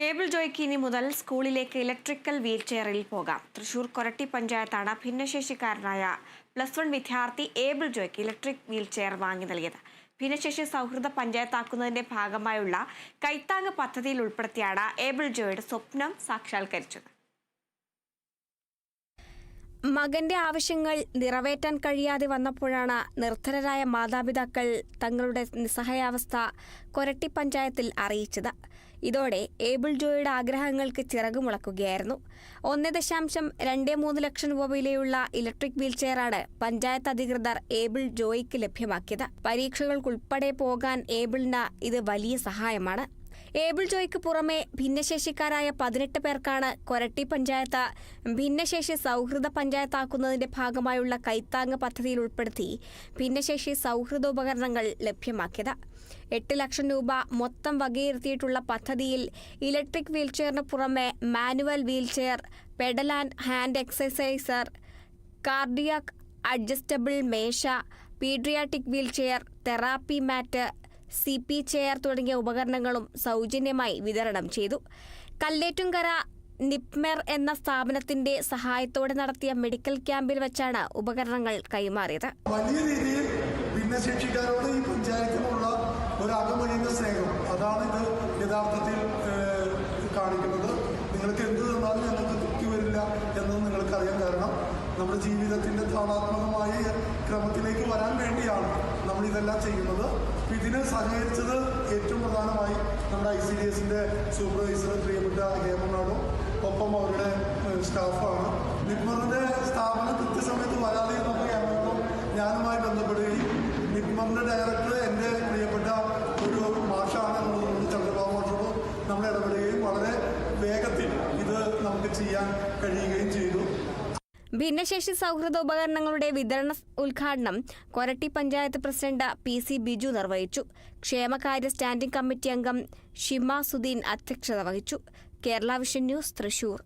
Able ജോയ്ക്ക് ഇനി മുതൽ സ്കൂളിലേക്ക് ഇലക്ട്രിക്കൽ വീൽചെയറിൽ പോകാം. തൃശൂർ കൊരട്ടി പഞ്ചായത്താണ് ഭിന്നശേഷിക്കാരനായ +1 വിദ്യാർത്ഥി ഏബിൾ ജോയ്ക്ക് ഇലക്ട്രിക് വീൽചെയർ വാങ്ങി നൽകിയത്. ഭിന്നശേഷി സൗഹൃദ പഞ്ചായത്താക്കുന്നതിന്റെ ഭാഗമായുള്ള കൈത്താങ് പദ്ധതിയിൽ ഉൾപ്പെടുത്തിയാണ് ഏബിൾ ജോയുടെ സ്വപ്നം സാക്ഷാത്കരിച്ചത്. മകന്റെ ആവശ്യങ്ങൾ നിറവേറ്റാൻ കഴിയാതെ വന്നപ്പോഴാണ് നിർധനരായ മാതാപിതാക്കൾ തങ്ങളുടെ നിസ്സഹായാവസ്ഥ കൊരട്ടി പഞ്ചായത്തിൽ അറിയിച്ചത്. ഇതോടെ ഏബിൾ ജോയുടെ ആഗ്രഹങ്ങൾക്ക് ചിറകുമുളക്കുകയായിരുന്നു. 1.23 ലക്ഷം രൂപ വിലയുള്ള ഇലക്ട്രിക് വീൽചെയറാണ് പഞ്ചായത്ത് അധികൃതർ ഏബിൾ ജോയ്ക്ക് ലഭ്യമാക്കിയത്. പരീക്ഷകൾക്കുൾപ്പെടെ പോകാൻ ഏബിളിന് ഇത് വലിയ സഹായമാണ്. ഏബിൾ ജോയ്ക്ക് പുറമെ ഭിന്നശേഷിക്കാരായ 18 പേർക്കാണ് കൊരട്ടി പഞ്ചായത്ത് ഭിന്നശേഷി സൗഹൃദ പഞ്ചായത്താക്കുന്നതിന്റെ ഭാഗമായുള്ള കൈത്താങ് പദ്ധതിയിൽ ഉൾപ്പെടുത്തി ഭിന്നശേഷി സൗഹൃദ ഉപകരണങ്ങൾ ലഭ്യമാക്കിയത്. 8 ലക്ഷം രൂപ മൊത്തം വകയിരുത്തിയിട്ടുള്ള പദ്ധതിയിൽ ഇലക്ട്രിക് വീൽചെയറിന് പുറമെ manual wheelchair, pedal and hand exerciser, cardiac adjustable മേശ, paediatric wheelchair, therapy mat, CP chair തുടങ്ങിയ ഉപകരണങ്ങളും സൗജന്യമായി വിതരണം ചെയ്തു. കല്ലേറ്റുംകര നിപ്മെർ എന്ന സ്ഥാപനത്തിന്റെ സഹായത്തോടെ നടത്തിയ മെഡിക്കൽ ക്യാമ്പിൽ വെച്ചാണ് ഉപകരണങ്ങൾ കൈമാറിയത്. വലിയ രീതിയിൽ ഭിന്നശേഷിക്കാരോട് ഈ പഞ്ചായത്തിനുള്ള ഒരു അകമഴിഞ്ഞ സ്നേഹം, അതാണ് ഇത് യഥാർത്ഥത്തിൽ കാണിക്കുന്നത്. നിങ്ങൾക്ക് എന്ത് തന്നാലും ഞങ്ങൾക്ക് തൃപ്തി വരില്ല എന്നത് നിങ്ങൾക്കറിയാൻ. കാരണം നമ്മുടെ ജീവിതത്തിന്റെ താളാത്മകമായ ക്രമത്തിലേക്ക് വരാൻ വേണ്ടിയാണ് നമ്മൾ ഇതെല്ലാം ചെയ്യുന്നത്. ഇതിന് സഹകരിച്ചത് ഏറ്റവും പ്രധാനമായി നമ്മുടെ ICDSന്റെ സൂപ്പർവൈസർ പ്രിയപ്പെട്ട ഹേമനാടും ഒപ്പം അവരുടെ സ്റ്റാഫാണ്. നിപ്മറിന്റെ സ്ഥാപനം കൃത്യസമയത്ത് വരാതെ നോക്കുകയാണെന്നും ഞാനുമായി ബന്ധപ്പെടുകയും നിപ്മറിന്റെ ഡയറക്ടർ എൻ്റെ പ്രിയപ്പെട്ട ഒരു മാഷാണ് എന്നുള്ളത് ചന്ദ്രബാബു മാഷോട് നമ്മൾ ഇടപെടുകയും വളരെ വേഗത്തിൽ ഇത് നമുക്ക് ചെയ്യാൻ കഴിയുകയും ചെയ്തു. ഭിന്നശേഷി സൗഹൃദ ഉപകരണങ്ങളുടെ വിതരണ ഉദ്ഘാടനം കൊരട്ടി പഞ്ചായത്ത് പ്രസിഡന്റ് PC ബിജു നിർവഹിച്ചു. ക്ഷേമകാര്യ സ്റ്റാൻഡിംഗ് കമ്മിറ്റി അംഗം ഷിമ സുദീൻ അധ്യക്ഷത വഹിച്ചു. Kerala vision news, Thrissur.